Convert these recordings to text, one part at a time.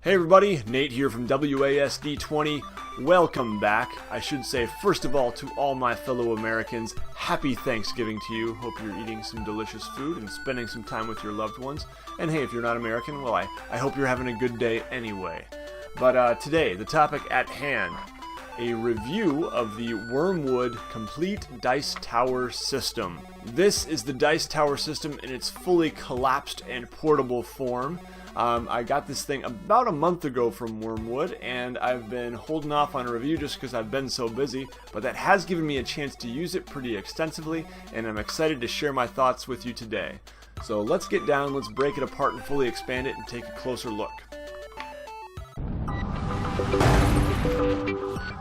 Hey everybody, Nate here from WASD20. Welcome back. I should say, first of all, to all my fellow Americans, happy Thanksgiving to you. Hope you're eating some delicious food and spending some time with your loved ones. And hey, if you're not American, well, I hope you're having a good day anyway. But today, the topic at hand, a review of the Wyrmwood Complete Dice Tower System. This is the Dice Tower System in its fully collapsed and portable form. I got this thing about a month ago from Wyrmwood, and I've been holding off on a review just because I've been so busy, but that has given me a chance to use it pretty extensively, and I'm excited to share my thoughts with you today. So let's get down, let's break it apart and fully expand it and take a closer look.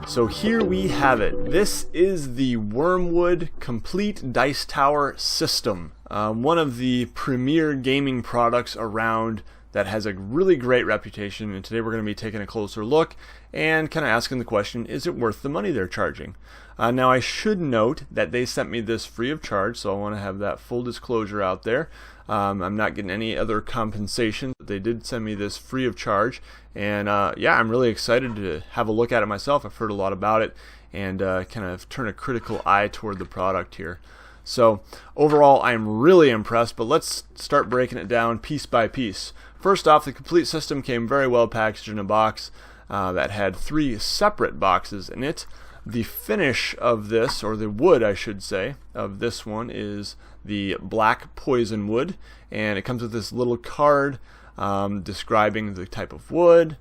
So here we have it. This is the Wyrmwood Complete Dice Tower System, one of the premier gaming products around that has a really great reputation, and today we're going to be taking a closer look and kind of asking the question, is it worth the money they're charging? Now I should note that they sent me this free of charge, so I want to have that full disclosure out there. I'm not getting any other compensation. They did send me this free of charge, and yeah, I'm really excited to have a look at it myself. I've heard a lot about it and kind of turn a critical eye toward the product here. So overall, I'm really impressed, but let's start breaking it down piece by piece. First off, the complete system came very well packaged in a box that had 3 separate boxes in it. The finish of this, or the wood I should say, of this one is the black poison wood, and it comes with this little card describing the type of wood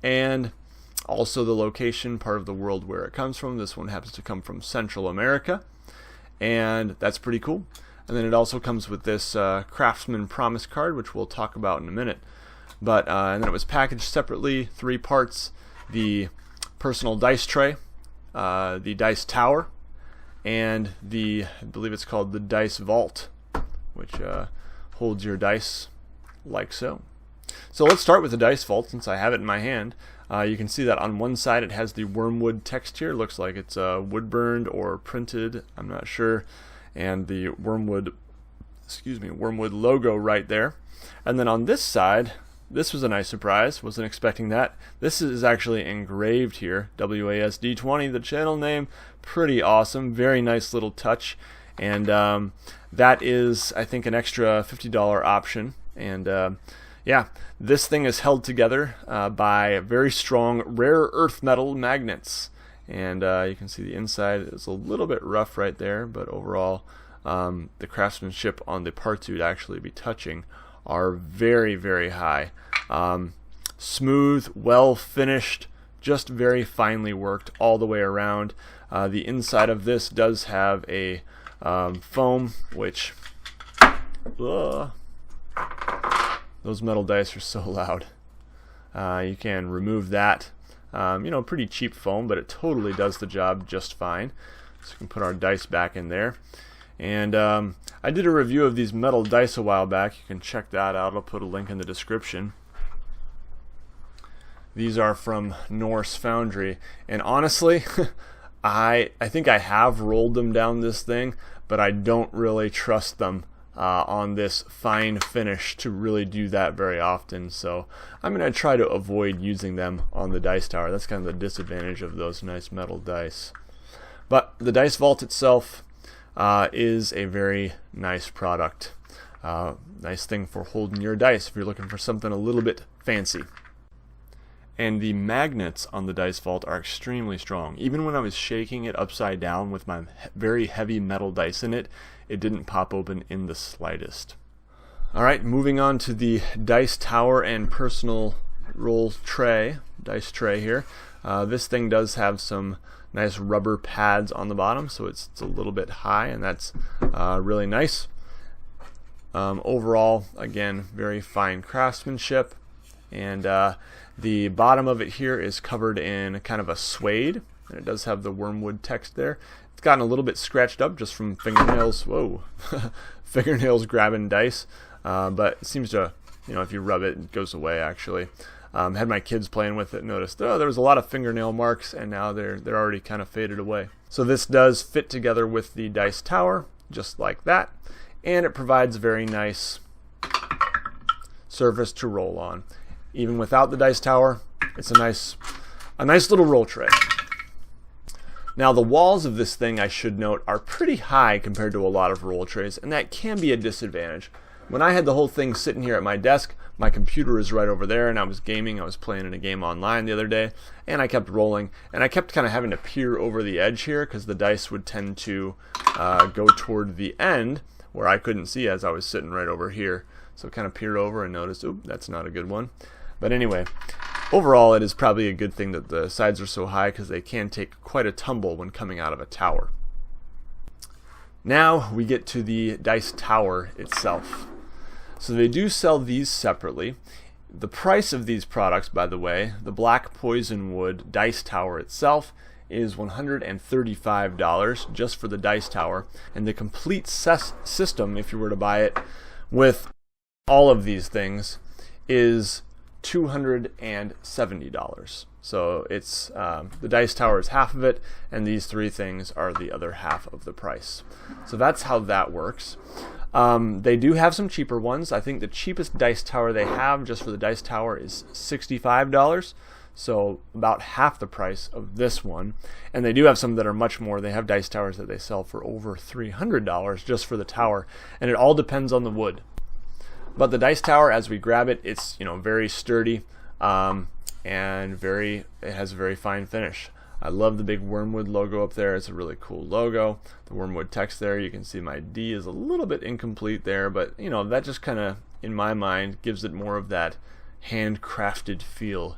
and also the location, part of the world where it comes from. This one happens to come from Central America, and that's pretty cool. And then it also comes with this Craftsman promise card, which we'll talk about in a minute. But and then it was packaged separately, 3 parts: the personal dice tray, the dice tower, and I believe it's called the dice vault, which holds your dice like so. So let's start with the dice vault, since I have it in my hand. You can see that on one side it has the Wyrmwood text here. Looks like it's wood burned or printed, I'm not sure. And the Wyrmwood logo right there. And then on this side, this was a nice surprise. Wasn't expecting that. This is actually engraved here. WASD20, the channel name. Pretty awesome. Very nice little touch. And that is, I think, an extra $50 option. And yeah, this thing is held together by very strong rare earth metal magnets. And you can see the inside is a little bit rough right there, but overall the craftsmanship on the parts you'd actually be touching are very, very high. Smooth, well finished, just very finely worked all the way around. The inside of this does have a foam, which those metal dice are so loud. You can remove that. Pretty cheap foam, but it totally does the job just fine. So we can put our dice back in there. And I did a review of these metal dice a while back. You can check that out. I'll put a link in the description. These are from Norse Foundry, and honestly, I think I have rolled them down this thing, but I don't really trust them on this fine finish to really do that very often, so I'm going to try to avoid using them on the dice tower. That's kind of the disadvantage of those nice metal dice. But the dice vault itself is a very nice product. Nice thing for holding your dice if you're looking for something a little bit fancy. And the magnets on the dice vault are extremely strong. Even when I was shaking it upside down with my very heavy metal dice in it, it didn't pop open in the slightest. Alright, moving on to the dice tower and personal roll tray, dice tray here. This thing does have some nice rubber pads on the bottom, so it's a little bit high, and that's really nice. Overall, again, very fine craftsmanship. And the bottom of it here is covered in kind of a suede, and it does have the Wyrmwood text there. It's gotten a little bit scratched up just from fingernails. Whoa, fingernails grabbing dice, but it seems to, if you rub it, it goes away. Actually, had my kids playing with it, noticed there was a lot of fingernail marks, and now they're already kind of faded away. So this does fit together with the dice tower, just like that, and it provides a very nice surface to roll on. even without the dice tower, it's a nice little roll tray. Now the walls of this thing, I should note, are pretty high compared to a lot of roll trays, and that can be a disadvantage. When I had the whole thing sitting here at my desk, my computer is right over there, and I was gaming. I was playing in a game online the other day, and I kept rolling, and I kept kind of having to peer over the edge here because the dice would tend to go toward the end where I couldn't see as I was sitting right over here. So kind of peered over and noticed, oop, that's not a good one. But anyway, overall it is probably a good thing that the sides are so high because they can take quite a tumble when coming out of a tower. Now we get to the dice tower itself. So they do sell these separately. The price of these products, by the way, the Black Poison Wood dice tower itself is $135 just for the dice tower, and the complete system, if you were to buy it with all of these things, is $270. So it's the dice tower is half of it, and these three things are the other half of the price. So that's how that works. They do have some cheaper ones. I think the cheapest dice tower they have just for the dice tower is $65. So about half the price of this one. And they do have some that are much more. They have dice towers that they sell for over $300 just for the tower. And it all depends on the wood. But the dice tower, as we grab it, it's very sturdy and it has a very fine finish. I love the big Wyrmwood logo up there. It's a really cool logo. The Wyrmwood text there, you can see my D is a little bit incomplete there, but that just kind of, in my mind, gives it more of that handcrafted feel.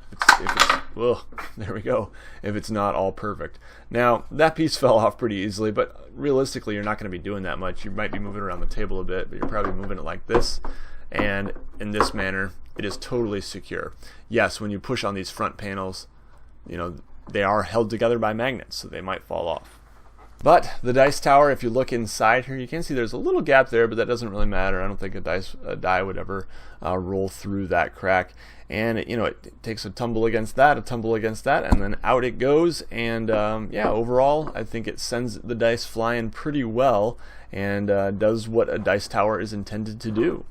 There we go. If it's not all perfect. Now, that piece fell off pretty easily, but realistically, you're not going to be doing that much. You might be moving around the table a bit, but you're probably moving it like this. And in this manner, it is totally secure. Yes, when you push on these front panels, they are held together by magnets, so they might fall off. But the dice tower, if you look inside here, you can see there's a little gap there, but that doesn't really matter. I don't think a die would ever roll through that crack. And it takes a tumble against that, and then out it goes. And overall, I think it sends the dice flying pretty well and does what a dice tower is intended to do.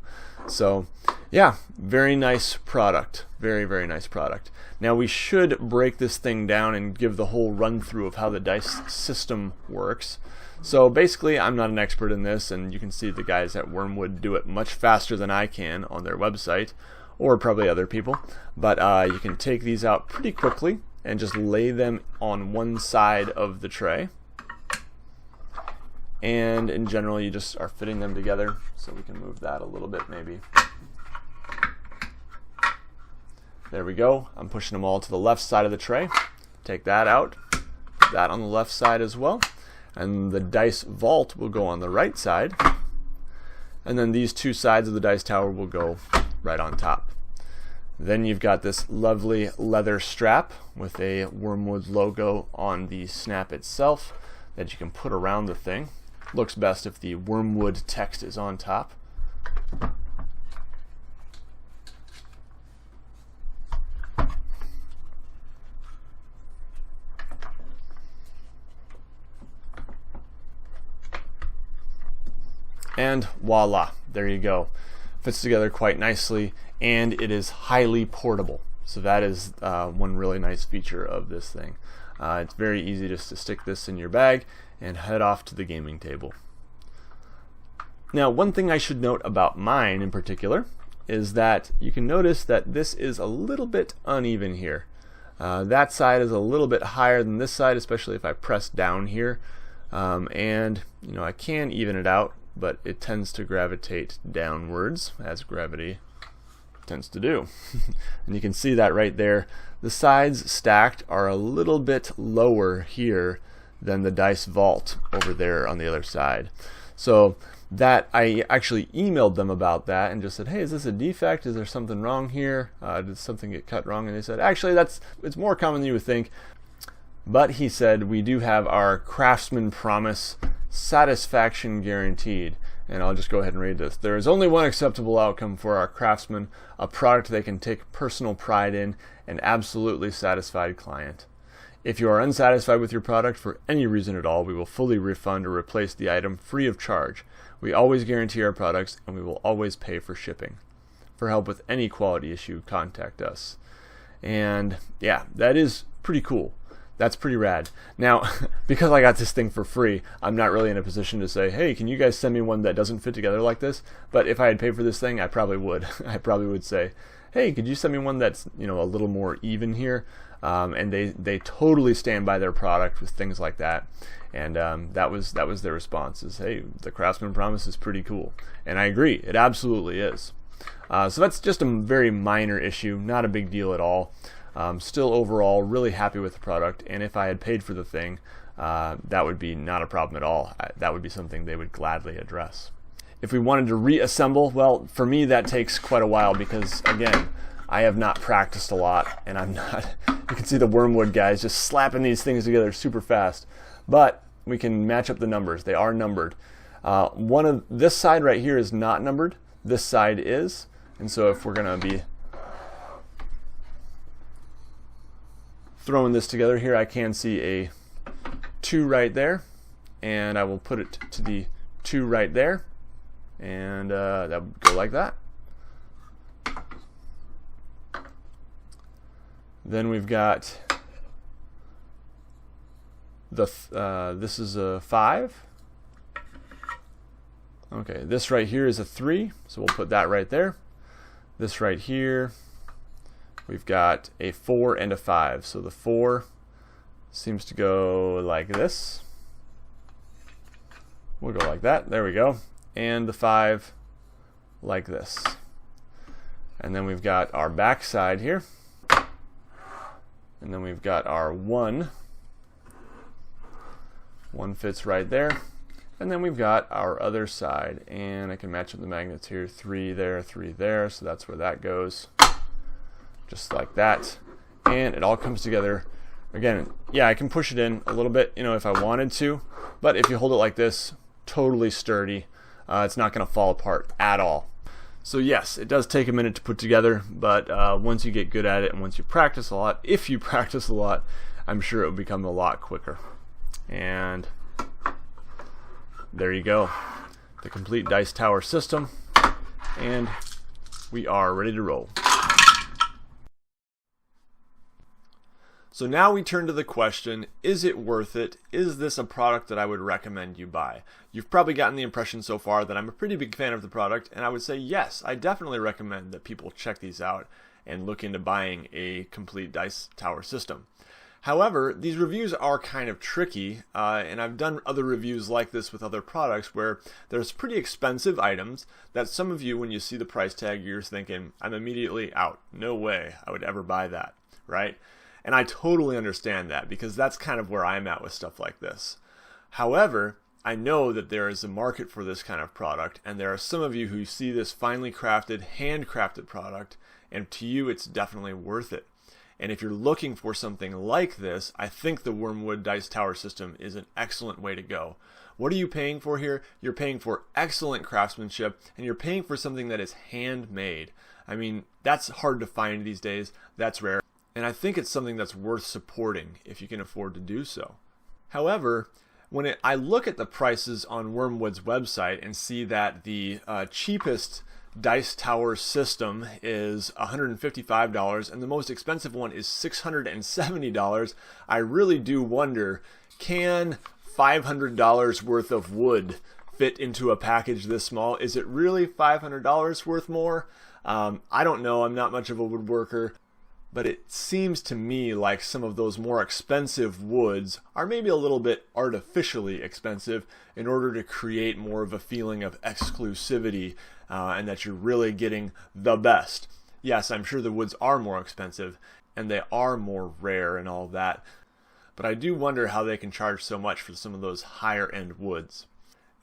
So yeah, very nice product. Very, very nice product. Now we should break this thing down and give the whole run through of how the dice system works. So basically, I'm not an expert in this, and you can see the guys at Wyrmwood do it much faster than I can on their website, or probably other people. But you can take these out pretty quickly and just lay them on one side of the tray. And in general, you just are fitting them together. So we can move that a little bit maybe. There we go. I'm pushing them all to the left side of the tray. Take that out. Put that on the left side as well. And the dice vault will go on the right side. And then these two sides of the dice tower will go right on top. Then you've got this lovely leather strap with a Wyrmwood logo on the snap itself that you can put around the thing. Looks best if the Wyrmwood text is on top. And voila, there you go. Fits together quite nicely, and it is highly portable. So that is one really nice feature of this thing. It's very easy just to stick this in your bag and head off to the gaming table. Now, one thing I should note about mine in particular is that you can notice that this is a little bit uneven here. That side is a little bit higher than this side, especially if I press down here. And I can even it out, but it tends to gravitate downwards, as gravity tends to do. And you can see that right there. The sides stacked are a little bit lower here than the dice vault over there on the other side. So that I actually emailed them about that and just said, hey, is this a defect? Is there something wrong here? Did something get cut wrong? And they said, actually, it's more common than you would think. But he said, we do have our Craftsman promise, satisfaction guaranteed. And I'll just go ahead and read this. There is only one acceptable outcome for our Craftsman, a product they can take personal pride in, an absolutely satisfied client. If you are unsatisfied with your product for any reason at all, we will fully refund or replace the item free of charge. We always guarantee our products, and we will always pay for shipping. For help with any quality issue, contact us. And yeah, that is pretty cool. That's pretty rad. Now, because I got this thing for free, I'm not really in a position to say, hey, can you guys send me one that doesn't fit together like this? But if I had paid for this thing, I probably would. I probably would say, hey, could you send me one that's, you know, a little more even here? And they totally stand by their product with things like that. And that was their response is, hey, the Craftsman promise is pretty cool. And I agree, it absolutely is. So that's just a very minor issue, not a big deal at all. Still overall really happy with the product, and if I had paid for the thing, that would be not a problem at all. That would be something they would gladly address. If we wanted to reassemble, well, for me that takes quite a while because, again, I have not practiced a lot, and I'm not, you can see the Wyrmwood guys just slapping these things together super fast, but we can match up the numbers. They are numbered. This side right here is not numbered, this side is, and so if we're going to be throwing this together here, I can see a 2 right there, and I will put it to the 2 right there, and that would go like that. Then we've got this is a 5. Okay, this right here is a 3, so we'll put that right there. This right here, we've got a 4 and a 5. So the 4 seems to go like this. We'll go like that. There we go. And the 5 like this. And then we've got our back side here. And then we've got our 1. 1 fits right there. And then we've got our other side. And I can match up the magnets here. 3 there, 3 there. So that's where that goes. Just like that, and it all comes together. Again, yeah, I can push it in a little bit, you know, if I wanted to, but if you hold it like this, totally sturdy. It's not going to fall apart at all. So yes, it does take a minute to put together, but once you get good at it and once you practice a lot, if you practice a lot, I'm sure it will become a lot quicker. And there you go, the complete dice tower system, and we are ready to roll. So now we turn to the question, is it worth it? Is this a product that I would recommend you buy? You've probably gotten the impression so far that I'm a pretty big fan of the product, and I would say yes, I definitely recommend that people check these out and look into buying a complete dice tower system. However, these reviews are kind of tricky, and I've done other reviews like this with other products where there's pretty expensive items that some of you, when you see the price tag, you're thinking, I'm immediately out. No way I would ever buy that, right? And I totally understand that because that's kind of where I'm at with stuff like this. However, I know that there is a market for this kind of product, and there are some of you who see this finely crafted, handcrafted product, and to you it's definitely worth it. And if you're looking for something like this, I think the Wyrmwood Dice Tower system is an excellent way to go. What are you paying for here? You're paying for excellent craftsmanship, and you're paying for something that is handmade. I mean, that's hard to find these days. That's rare. And I think it's something that's worth supporting if you can afford to do so. However, when I look at the prices on Wyrmwood's website and see that the cheapest dice tower system is $155 and the most expensive one is $670, I really do wonder, can $500 worth of wood fit into a package this small? Is it really $500 worth more? I don't know, I'm not much of a woodworker. But it seems to me like some of those more expensive woods are maybe a little bit artificially expensive in order to create more of a feeling of exclusivity and that you're really getting the best. Yes, I'm sure the woods are more expensive and they are more rare and all that, but I do wonder how they can charge so much for some of those higher end woods.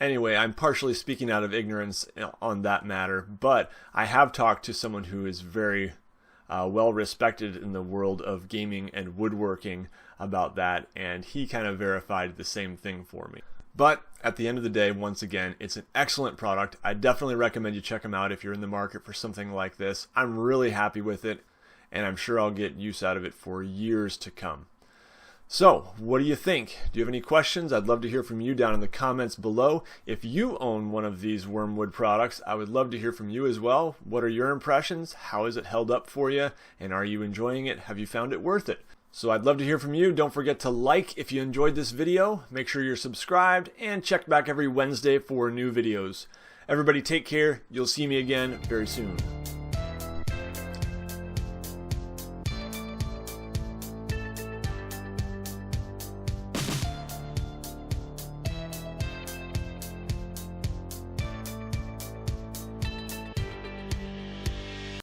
Anyway, I'm partially speaking out of ignorance on that matter, but I have talked to someone who is very well respected in the world of gaming and woodworking about that, and he kind of verified the same thing for me. But at the end of the day, once again, it's an excellent product. I definitely recommend you check them out if you're in the market for something like this. I'm really happy with it, and I'm sure I'll get use out of it for years to come. So, what do you think? Do you have any questions? I'd love to hear from you down in the comments below. If you own one of these Wyrmwood products, I would love to hear from you as well. What are your impressions? How has it held up for you? And are you enjoying it? Have you found it worth it? So I'd love to hear from you. Don't forget to like if you enjoyed this video. Make sure you're subscribed and check back every Wednesday for new videos. Everybody take care. You'll see me again very soon.